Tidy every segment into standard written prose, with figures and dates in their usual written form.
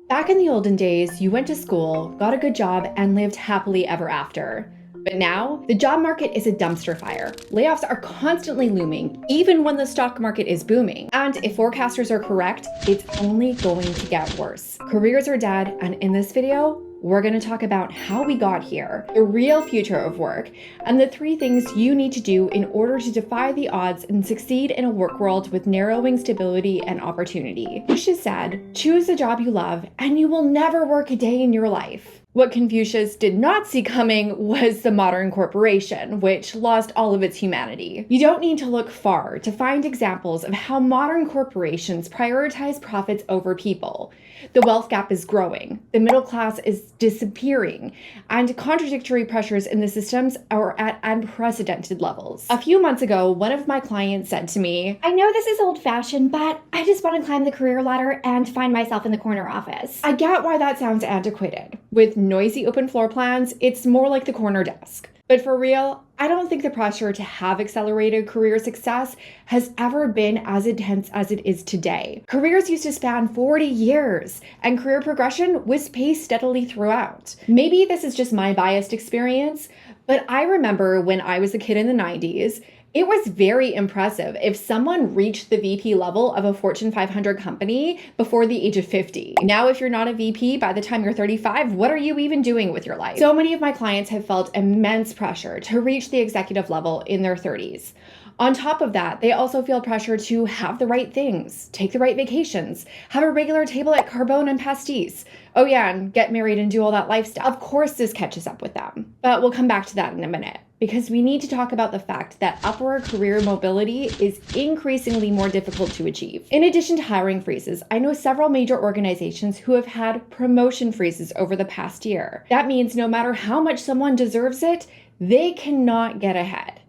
Back in the olden days, you went to school, got a good job, and lived happily ever after. But now, the job market is a dumpster fire. Layoffs are constantly looming, even when the stock market is booming. And if forecasters are correct, it's only going to get worse. Careers are dead, and in this video, we're going to talk about how we got here, the real future of work, and the 3 things you need to do in order to defy the odds and succeed in a work world with narrowing stability and opportunity. Confucius said, "Choose a job you love, and you will never work a day in your life." What Confucius did not see coming was the modern corporation, which lost all of its humanity. You don't need to look far to find examples of how modern corporations prioritize profits over people. The wealth gap is growing, the middle class is disappearing, and contradictory pressures in the systems are at unprecedented levels. A few months ago, one of my clients said to me, I know this is old-fashioned, but I just want to climb the career ladder and find myself in the corner office. "I get why that sounds antiquated. With noisy open floor plans, it's more like the corner desk." But for real, I don't think the pressure to have accelerated career success has ever been as intense as it is today. Careers used to span 40 years, and career progression was paced steadily throughout. Maybe this is just my biased experience, but I remember when I was a kid in the 90s, it was very impressive if someone reached the VP level of a Fortune 500 company before the age of 50. Now, if you're not a VP by the time you're 35, what are you even doing with your life? So many of my clients have felt immense pressure to reach the executive level in their 30s. On top of that, they also feel pressure to have the right things, take the right vacations, have a regular table at Carbone and Pastis. Oh yeah, and get married and do all that life stuff. Of course this catches up with them, but we'll come back to that in a minute, because we need to talk about the fact that upward career mobility is increasingly more difficult to achieve. In addition to hiring freezes, I know several major organizations who have had promotion freezes over the past year. That means no matter how much someone deserves it, they cannot get ahead.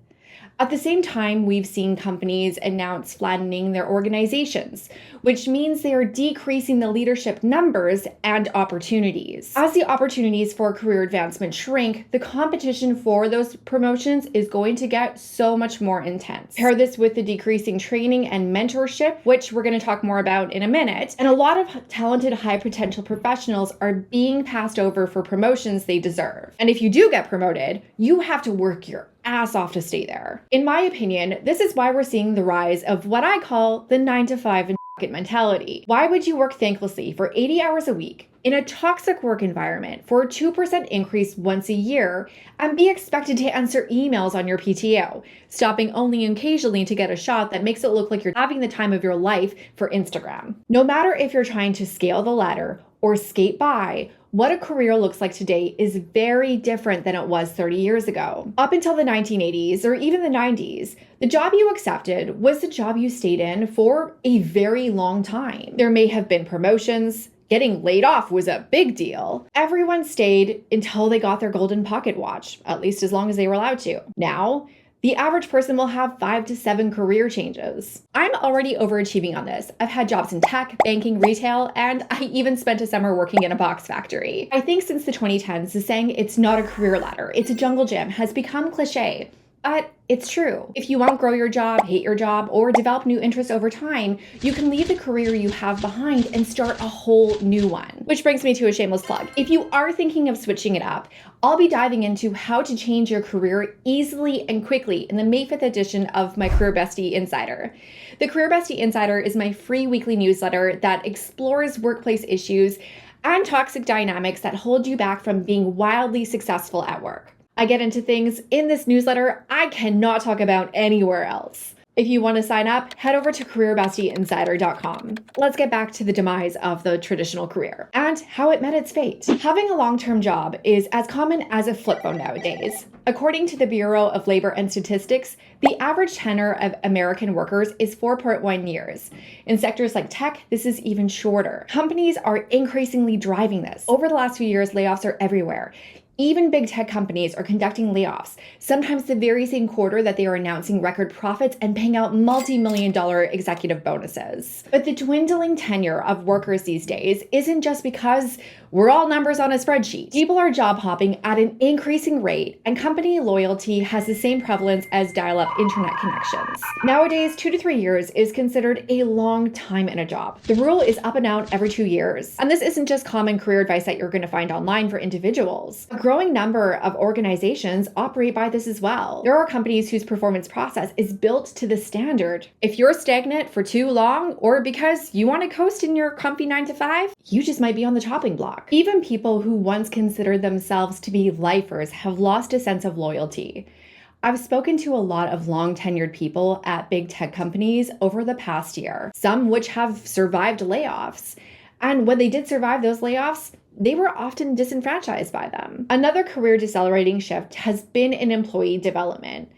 At the same time, we've seen companies announce flattening their organizations, which means they are decreasing the leadership numbers and opportunities. As the opportunities for career advancement shrink, the competition for those promotions is going to get so much more intense. Pair this with the decreasing training and mentorship, which we're going to talk more about in a minute, and a lot of talented, high potential professionals are being passed over for promotions they deserve. And if you do get promoted, you have to work your ass off to stay there. In my opinion, this is why we're seeing the rise of what I call the 9-to-5 and mentality. Why would you work thanklessly for 80 hours a week in a toxic work environment for a 2% increase once a year and be expected to answer emails on your PTO, stopping only occasionally to get a shot that makes it look like you're having the time of your life for Instagram? No matter if you're trying to scale the ladder or skate by, what a career looks like today is very different than it was 30 years ago. Up until the 1980s or even the 90s, the job you accepted was the job you stayed in for a very long time. There may have been promotions. Getting laid off was a big deal. Everyone stayed until they got their golden pocket watch, at least as long as they were allowed to. Now, the average person will have 5 to 7 career changes. I'm already overachieving on this. I've had jobs in tech, banking, retail, and I even spent a summer working in a box factory. I think since the 2010s, the saying "it's not a career ladder, it's a jungle gym" has become cliche. But it's true. If you won't grow your job, hate your job, or develop new interests over time, you can leave the career you have behind and start a whole new one. Which brings me to a shameless plug. If you are thinking of switching it up, I'll be diving into how to change your career easily and quickly in the May 5th edition of my Career Bestie Insider. The Career Bestie Insider is my free weekly newsletter that explores workplace issues and toxic dynamics that hold you back from being wildly successful at work. I get into things in this newsletter I cannot talk about anywhere else. If you want to sign up, head over to careerbestieinsider.com. Let's get back to the demise of the traditional career and how it met its fate. Having a long-term job is as common as a flip phone nowadays. According to the Bureau of Labor and Statistics, the average tenure of American workers is 4.1 years. In sectors like tech, this is even shorter. Companies are increasingly driving this. Over the last few years, layoffs are everywhere. Even big tech companies are conducting layoffs, sometimes the very same quarter that they are announcing record profits and paying out multi-million-dollar executive bonuses. But the dwindling tenure of workers these days isn't just because we're all numbers on a spreadsheet. People are job hopping at an increasing rate, and company loyalty has the same prevalence as dial-up internet connections. Nowadays, 2 to 3 years is considered a long time in a job. The rule is up and out every 2 years. And this isn't just common career advice that you're going to find online for individuals. A growing number of organizations operate by this as well. There are companies whose performance process is built to the standard. If you're stagnant for too long, or because you want to coast in your comfy 9 to 5, you just might be on the chopping block. Even people who once considered themselves to be lifers have lost a sense of loyalty. I've spoken to a lot of long-tenured people at big tech companies over the past year, some which have survived layoffs. And when they did survive those layoffs, they were often disenfranchised by them. Another career decelerating shift has been in employee development.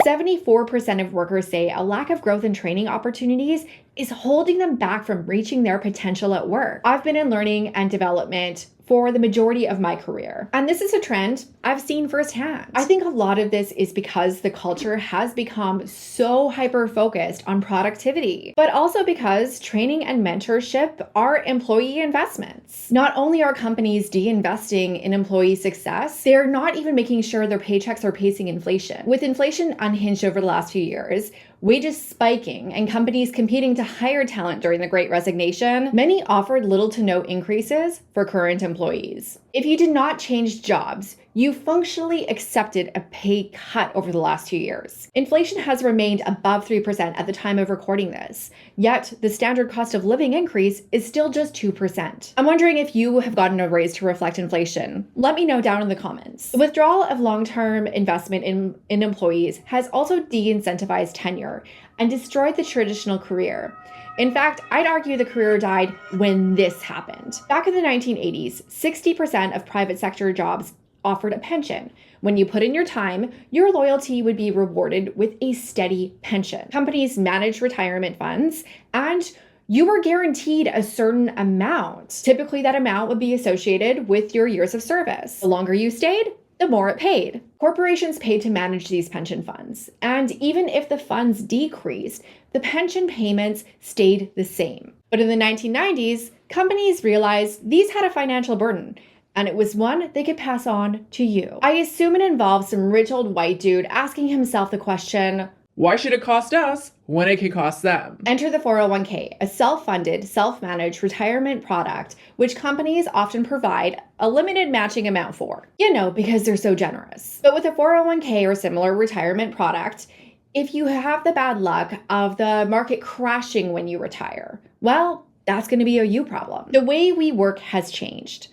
74% of workers say a lack of growth and training opportunities is holding them back from reaching their potential at work. I've been in learning and development for the majority of my career, and this is a trend I've seen firsthand. I think a lot of this is because the culture has become so hyper-focused on productivity, but also because training and mentorship are employee investments. Not only are companies de-investing in employee success, they're not even making sure their paychecks are pacing inflation. With inflation unhinged over the last few years, wages spiking, and companies competing to hire talent during the Great Resignation, many offered little to no increases for current employees. If you did not change jobs, you functionally accepted a pay cut over the last 2 years. Inflation has remained above 3% at the time of recording this, yet the standard cost of living increase is still just 2%. I'm wondering if you have gotten a raise to reflect inflation. Let me know down in the comments. The withdrawal of long-term investment in employees has also de-incentivized tenure and destroyed the traditional career. In fact, I'd argue the career died when this happened. Back in the 1980s, 60% of private sector jobs offered a pension. When you put in your time, your loyalty would be rewarded with a steady pension. Companies managed retirement funds, and you were guaranteed a certain amount. Typically, that amount would be associated with your years of service. The longer you stayed, the more it paid. Corporations paid to manage these pension funds, and even if the funds decreased, the pension payments stayed the same. But in the 1990s, companies realized these had a financial burden, and it was one they could pass on to you. I assume it involves some rich old white dude asking himself the question, why should it cost us when it can cost them? Enter the 401k, a self-funded, self-managed retirement product which companies often provide a limited matching amount for. You know, because they're so generous. But with a 401k or similar retirement product, if you have the bad luck of the market crashing when you retire, well, that's going to be a you problem. The way we work has changed.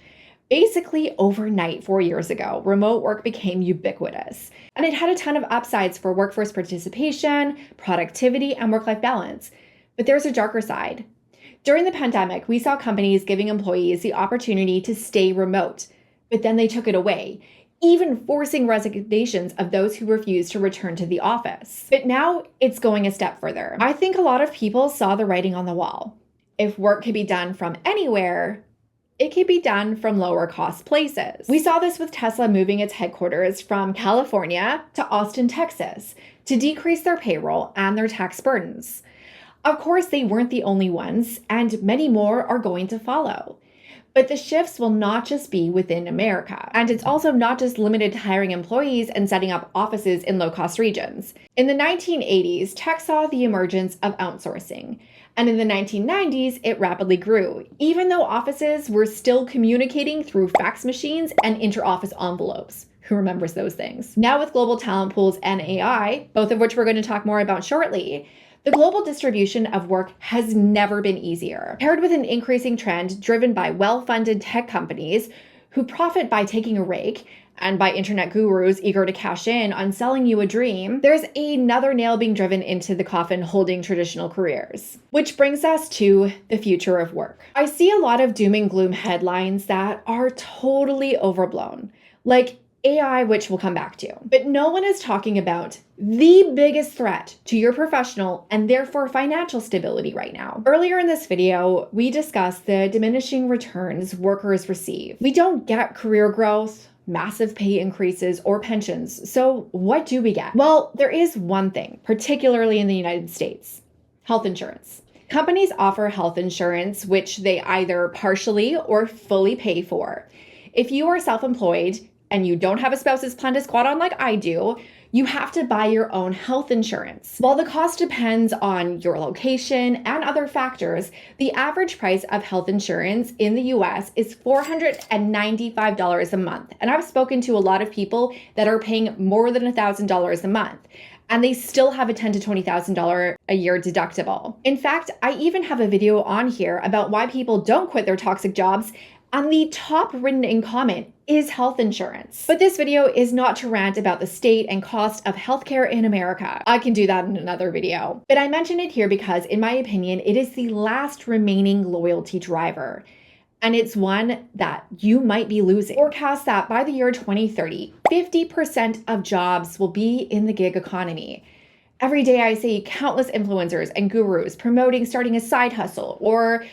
Basically, overnight 4 years ago, remote work became ubiquitous, and it had a ton of upsides for workforce participation, productivity, and work-life balance. But there's a darker side. During the pandemic, we saw companies giving employees the opportunity to stay remote, but then they took it away, even forcing resignations of those who refused to return to the office. But now it's going a step further. I think a lot of people saw the writing on the wall. If work could be done from anywhere, it can be done from lower cost places. We saw this with Tesla moving its headquarters from California to Austin, Texas, to decrease their payroll and their tax burdens. Of course, they weren't the only ones, and many more are going to follow. But the shifts will not just be within America. And it's also not just limited to hiring employees and setting up offices in low-cost regions. In the 1980s, tech saw the emergence of outsourcing. And in the 1990s, it rapidly grew, even though offices were still communicating through fax machines and interoffice envelopes. Who remembers those things? Now with global talent pools and AI, both of which we're going to talk more about shortly, the global distribution of work has never been easier. Paired with an increasing trend driven by well-funded tech companies who profit by taking a rake, and by internet gurus eager to cash in on selling you a dream, there's another nail being driven into the coffin holding traditional careers. Which brings us to the future of work. I see a lot of doom and gloom headlines that are totally overblown, like AI, which we'll come back to. But no one is talking about the biggest threat to your professional and therefore financial stability right now. Earlier in this video, we discussed the diminishing returns workers receive. We don't get career growth massive pay increases, or pensions. So what do we get? Well, there is one thing, particularly in the United States: health insurance. Companies offer health insurance, which they either partially or fully pay for. If you are self-employed and you don't have a spouse's plan to squat on like I do, you have to buy your own health insurance. While the cost depends on your location and other factors, the average price of health insurance in the US is $495 a month. And I've spoken to a lot of people that are paying more than $1,000 a month, and they still have a $10,000 to $20,000 a year deductible. In fact, I even have a video on here about why people don't quit their toxic jobs, and the top written in comment is health insurance. But this video is not to rant about the state and cost of healthcare in America. I can do that in another video. But I mention it here because, in my opinion, it is the last remaining loyalty driver. And it's one that you might be losing. Forecast that by the year 2030, 50% of jobs will be in the gig economy. Every day I see countless influencers and gurus promoting starting a side hustle or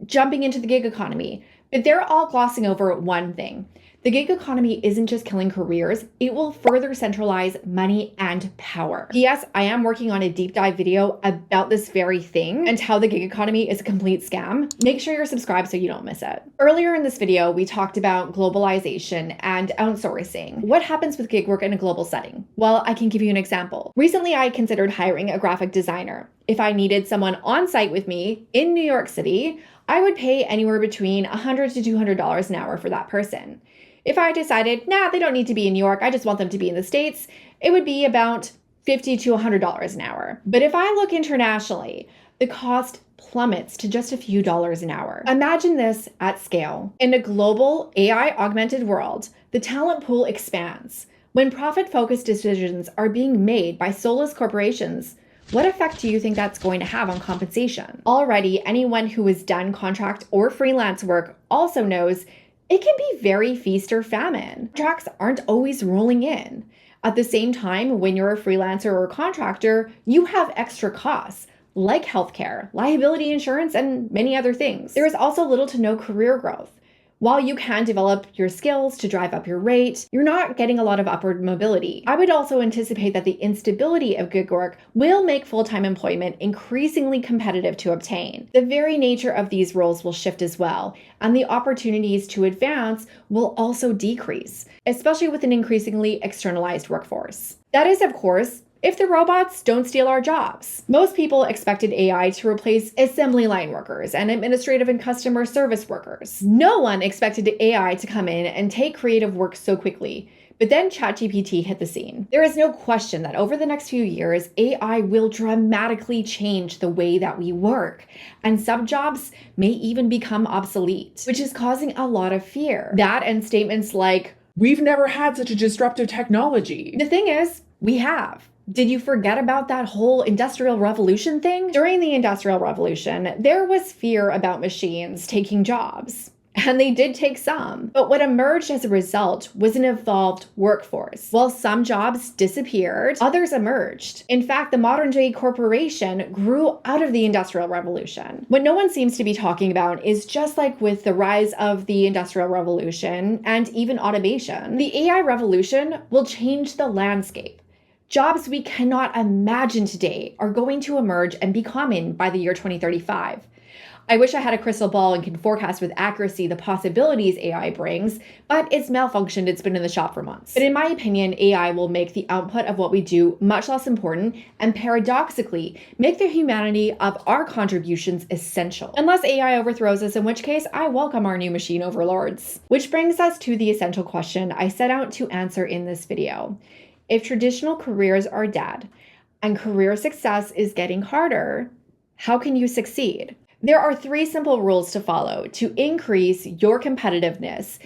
jumping into the gig economy. But they're all glossing over one thing. The gig economy isn't just killing careers, it will further centralize money and power. Yes, I am working on a deep dive video about this very thing and how the gig economy is a complete scam. Make sure you're subscribed so you don't miss it. Earlier in this video, we talked about globalization and outsourcing. What happens with gig work in a global setting? Well, I can give you an example. Recently, I considered hiring a graphic designer. If I needed someone on site with me in New York City, I would pay anywhere between $100 to $200 an hour for that person. If I decided, nah, they don't need to be in New York, I just want them to be in the States, it would be about $50 to $100 an hour. But if I look internationally, the cost plummets to just a few dollars an hour. Imagine this at scale. In a global AI-augmented world, the talent pool expands. When profit-focused decisions are being made by soulless corporations, what effect do you think that's going to have on compensation? Already, anyone who has done contract or freelance work also knows it can be very feast or famine. Contracts aren't always rolling in. At the same time, when you're a freelancer or contractor, you have extra costs like healthcare, liability insurance, and many other things. There is also little to no career growth. While you can develop your skills to drive up your rate, you're not getting a lot of upward mobility. I would also anticipate that the instability of gig work will make full-time employment increasingly competitive to obtain. The very nature of these roles will shift as well, and the opportunities to advance will also decrease, especially with an increasingly externalized workforce. That is, of course, if the robots don't steal our jobs. Most people expected AI to replace assembly line workers and administrative and customer service workers. No one expected AI to come in and take creative work so quickly. But then ChatGPT hit the scene. There is no question that over the next few years, AI will dramatically change the way that we work, and some jobs may even become obsolete, which is causing a lot of fear. That and statements like, We've never had such a disruptive technology. the thing is, we have. Did you forget about that whole Industrial Revolution thing? During the Industrial Revolution, there was fear about machines taking jobs. And they did take some. But what emerged as a result was an evolved workforce. While some jobs disappeared, others emerged. In fact, the modern day corporation grew out of the Industrial Revolution. What no one seems to be talking about is just like with the rise of the Industrial Revolution and even automation, the AI revolution will change the landscape. Jobs we cannot imagine today are going to emerge and be common by the year 2035. I wish I had a crystal ball and could forecast with accuracy the possibilities AI brings, but it's malfunctioned. It's been in the shop for months. But in my opinion, AI will make the output of what we do much less important and paradoxically make the humanity of our contributions essential. Unless AI overthrows us, in which case I welcome our new machine overlords. Which brings us to the essential question I set out to answer in this video. If traditional careers are dead and career success is getting harder, how can you succeed? There are 3 simple rules to follow to increase your competitiveness,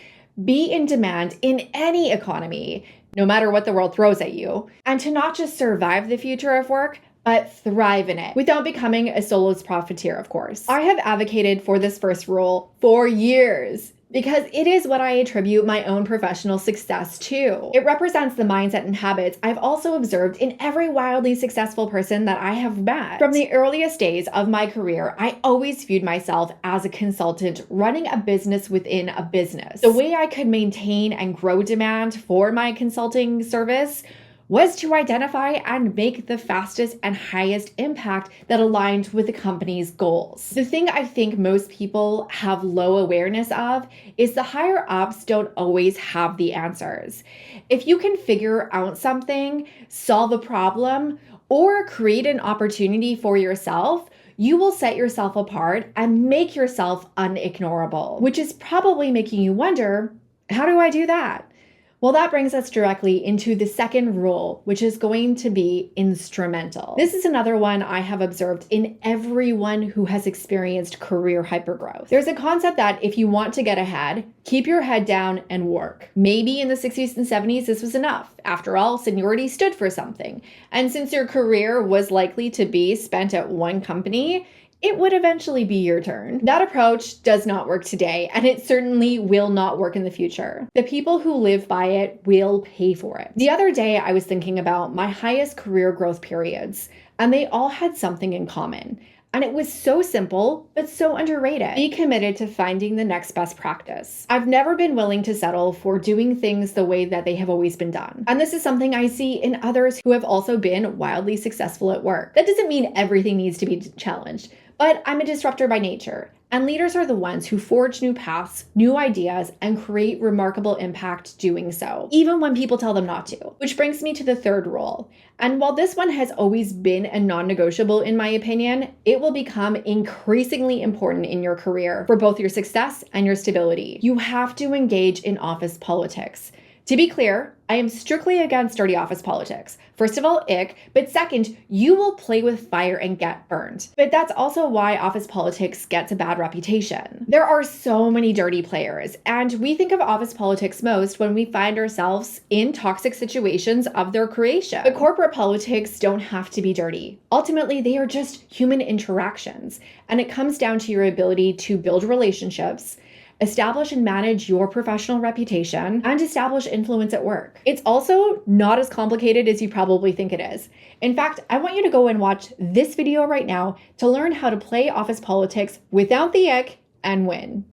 be in demand in any economy, no matter what the world throws at you, and to not just survive the future of work, but thrive in it without becoming a soulless profiteer, of course. I have advocated for this first rule for years. because it is what I attribute my own professional success to. It represents the mindset and habits I've also observed in every wildly successful person that I have met. From the earliest days of my career, I always viewed myself as a consultant running a business within a business. The way I could maintain and grow demand for my consulting service was to identify and make the fastest and highest impact that aligned with the company's goals. The thing I think most people have low awareness of is the higher ups don't always have the answers. If you can figure out something, solve a problem, or create an opportunity for yourself, you will set yourself apart and make yourself unignorable, which is probably making you wonder, how do I do that? Well, that brings us directly into the second rule, which is going to be instrumental. This is another one I have observed in everyone who has experienced career hypergrowth. There's a concept that if you want to get ahead, keep your head down and work. Maybe in the 60s and 70s, this was enough. After all, seniority stood for something. And since your career was likely to be spent at one company, it would eventually be your turn. That approach does not work today, and it certainly will not work in the future. The people who live by it will pay for it. The other day, I was thinking about my highest career growth periods, and they all had something in common. And it was so simple, but so underrated. Be committed to finding the next best practice. I've never been willing to settle for doing things the way that they have always been done. And this is something I see in others who have also been wildly successful at work. That doesn't mean everything needs to be challenged, but I'm a disruptor by nature. And leaders are the ones who forge new paths, new ideas, and create remarkable impact doing so, even when people tell them not to. Which brings me to the third rule. And while this one has always been a non-negotiable in my opinion, it will become increasingly important in your career for both your success and your stability. You have to engage in office politics. To be clear, I am strictly against dirty office politics. First of all, ick, but second, you will play with fire and get burned. But that's also why office politics gets a bad reputation. There are so many dirty players, and we think of office politics most when we find ourselves in toxic situations of their creation. But corporate politics don't have to be dirty. Ultimately, they are just human interactions, and it comes down to your ability to build relationships, establish and manage your professional reputation, and establish influence at work. It's also not as complicated as you probably think it is. In fact, I want you to go and watch this video right now to learn how to play office politics without the ick and win.